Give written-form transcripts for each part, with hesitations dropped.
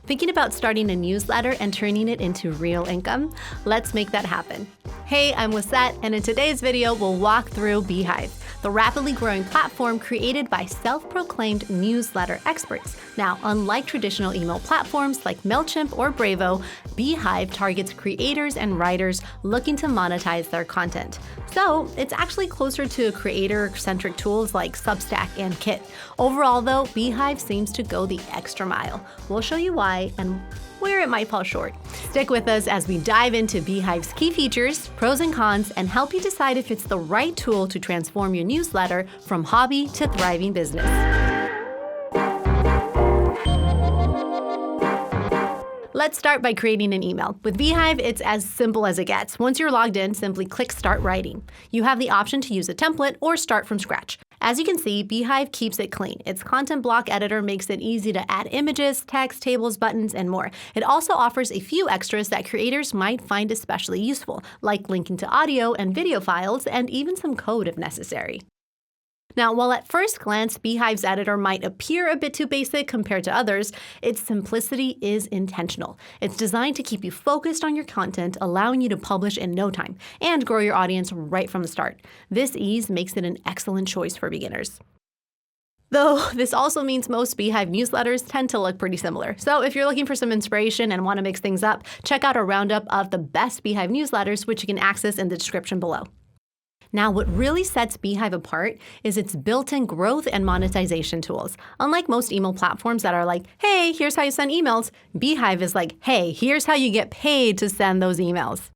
Thinking about starting a newsletter and turning it into real income? Let's make that happen. Hey, I'm Lisette, and in today's video, we'll walk through Beehiiv, the rapidly growing platform created by self-proclaimed newsletter experts. Now, unlike traditional email platforms like MailChimp or Bravo, Beehiiv targets creators and writers looking to monetize their content. So, it's actually closer to creator-centric tools like Substack and Kit. Overall, though, Beehiiv seems to go the extra mile. We'll show you why and where it might fall short. Stick with us as we dive into Beehiiv's key features, pros and cons, and help you decide if it's the right tool to transform your newsletter from hobby to thriving business. Let's start by creating an email. With Beehiiv, it's as simple as it gets. Once you're logged in, simply click Start Writing. You have the option to use a template or start from scratch. As you can see, Beehiiv keeps it clean. Its content block editor makes it easy to add images, text, tables, buttons, and more. It also offers a few extras that creators might find especially useful, like linking to audio and video files, and even some code if necessary. Now, while at first glance, Beehiiv's editor might appear a bit too basic compared to others, its simplicity is intentional. It's designed to keep you focused on your content, allowing you to publish in no time and grow your audience right from the start. This ease makes it an excellent choice for beginners. Though this also means most Beehiiv newsletters tend to look pretty similar. So if you're looking for some inspiration and want to mix things up, check out a roundup of the best Beehiiv newsletters, which you can access in the description below. Now, what really sets Beehiiv apart is its built-in growth and monetization tools. Unlike most email platforms that are like, hey, here's how you send emails, Beehiiv is like, hey, here's how you get paid to send those emails.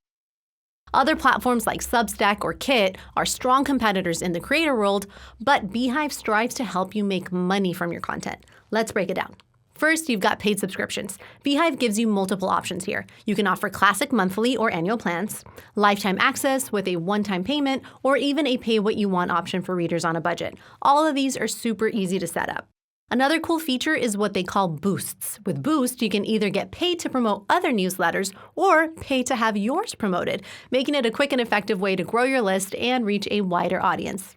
Other platforms like Substack or Kit are strong competitors in the creator world, but Beehiiv strives to help you make money from your content. Let's break it down. First, you've got paid subscriptions. Beehiiv gives you multiple options here. You can offer classic monthly or annual plans, lifetime access with a one-time payment, or even a pay-what-you-want option for readers on a budget. All of these are super easy to set up. Another cool feature is what they call boosts. With Boost, you can either get paid to promote other newsletters or pay to have yours promoted, making it a quick and effective way to grow your list and reach a wider audience.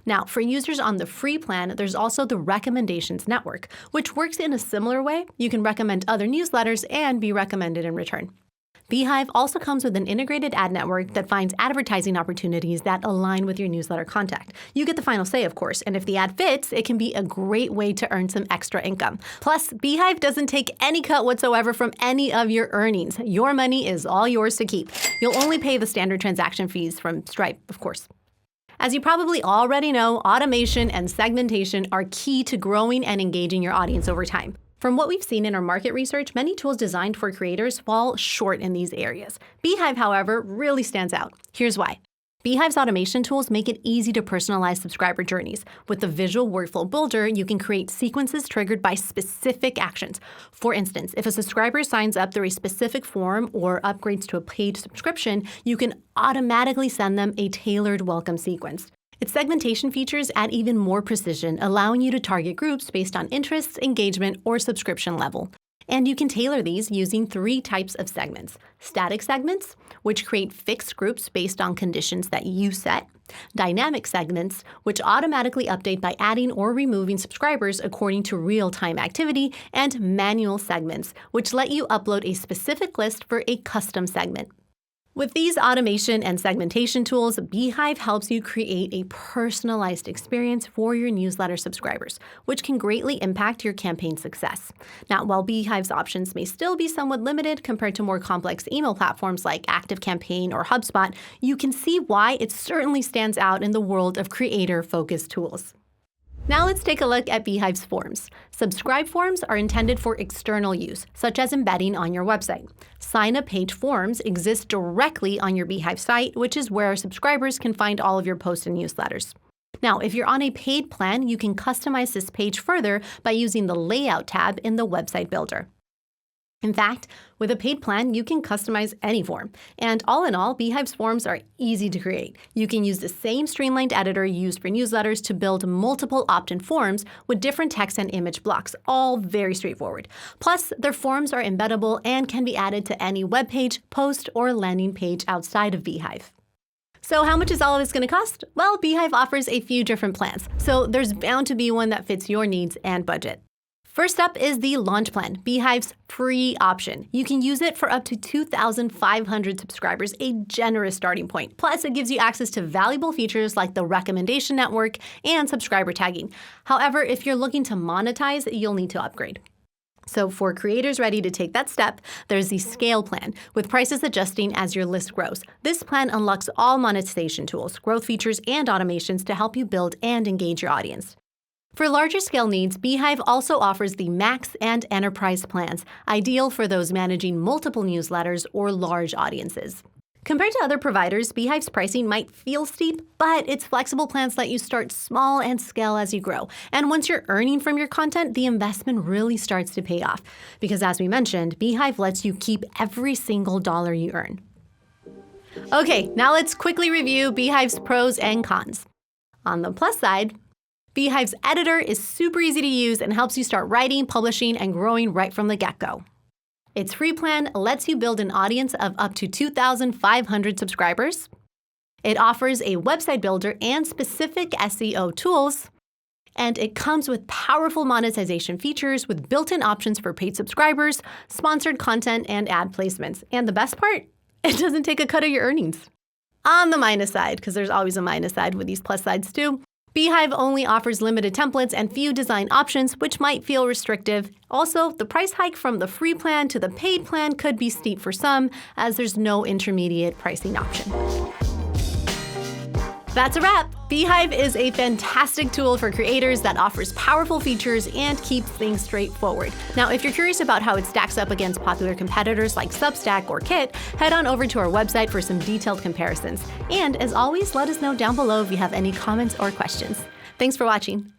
Now, for users on the free plan, there's also the Recommendations Network, which works in a similar way. You can recommend other newsletters and be recommended in return. Beehiiv also comes with an integrated ad network that finds advertising opportunities that align with your newsletter content. You get the final say, of course, and if the ad fits, it can be a great way to earn some extra income. Plus, Beehiiv doesn't take any cut whatsoever from any of your earnings. Your money is all yours to keep. You'll only pay the standard transaction fees from Stripe, of course. As you probably already know, automation and segmentation are key to growing and engaging your audience over time. From what we've seen in our market research, many tools designed for creators fall short in these areas. Beehiiv, however, really stands out. Here's why. Beehiiv's automation tools make it easy to personalize subscriber journeys. With the Visual Workflow Builder, you can create sequences triggered by specific actions. For instance, if a subscriber signs up through a specific form or upgrades to a paid subscription, you can automatically send them a tailored welcome sequence. Its segmentation features add even more precision, allowing you to target groups based on interests, engagement, or subscription level. And you can tailor these using 3 types of segments. Static segments, which create fixed groups based on conditions that you set. Dynamic segments, which automatically update by adding or removing subscribers according to real-time activity. And manual segments, which let you upload a specific list for a custom segment. With these automation and segmentation tools, Beehiiv helps you create a personalized experience for your newsletter subscribers, which can greatly impact your campaign success. Now, while Beehiiv's options may still be somewhat limited compared to more complex email platforms like ActiveCampaign or HubSpot, you can see why it certainly stands out in the world of creator-focused tools. Now let's take a look at Beehiiv's forms. Subscribe forms are intended for external use, such as embedding on your website. Sign-up page forms exist directly on your Beehiiv site, which is where subscribers can find all of your posts and newsletters. Now, if you're on a paid plan, you can customize this page further by using the Layout tab in the website builder. In fact, with a paid plan, you can customize any form. And all in all, Beehiiv's forms are easy to create. You can use the same streamlined editor used for newsletters to build multiple opt-in forms with different text and image blocks, all very straightforward. Plus, their forms are embeddable and can be added to any web page, post, or landing page outside of Beehiiv. So how much is all of this going to cost? Well, Beehiiv offers a few different plans, so there's bound to be one that fits your needs and budget. First up is the Launch Plan, Beehive's free option. You can use it for up to 2,500 subscribers, a generous starting point. Plus, it gives you access to valuable features like the recommendation network and subscriber tagging. However, if you're looking to monetize, you'll need to upgrade. So for creators ready to take that step, there's the Scale Plan, with prices adjusting as your list grows. This plan unlocks all monetization tools, growth features, and automations to help you build and engage your audience. For larger scale needs, Beehive also offers the Max and Enterprise plans, ideal for those managing multiple newsletters or large audiences. Compared to other providers, Beehive's pricing might feel steep, but its flexible plans let you start small and scale as you grow. And once you're earning from your content, the investment really starts to pay off. Because as we mentioned, Beehive lets you keep every single dollar you earn. Okay, now let's quickly review Beehive's pros and cons. On the plus side, Beehive's editor is super easy to use and helps you start writing, publishing, and growing right from the get-go. Its free plan lets you build an audience of up to 2,500 subscribers. It offers a website builder and specific SEO tools. And it comes with powerful monetization features with built-in options for paid subscribers, sponsored content, and ad placements. And the best part? It doesn't take a cut of your earnings. On the minus side, because there's always a minus side with these plus sides too, Beehive only offers limited templates and few design options, which might feel restrictive. Also, the price hike from the free plan to the paid plan could be steep for some, as there's no intermediate pricing option. That's a wrap! Beehive is a fantastic tool for creators that offers powerful features and keeps things straightforward. Now, if you're curious about how it stacks up against popular competitors like Substack or Kit, head on over to our website for some detailed comparisons. And as always, let us know down below if you have any comments or questions. Thanks for watching.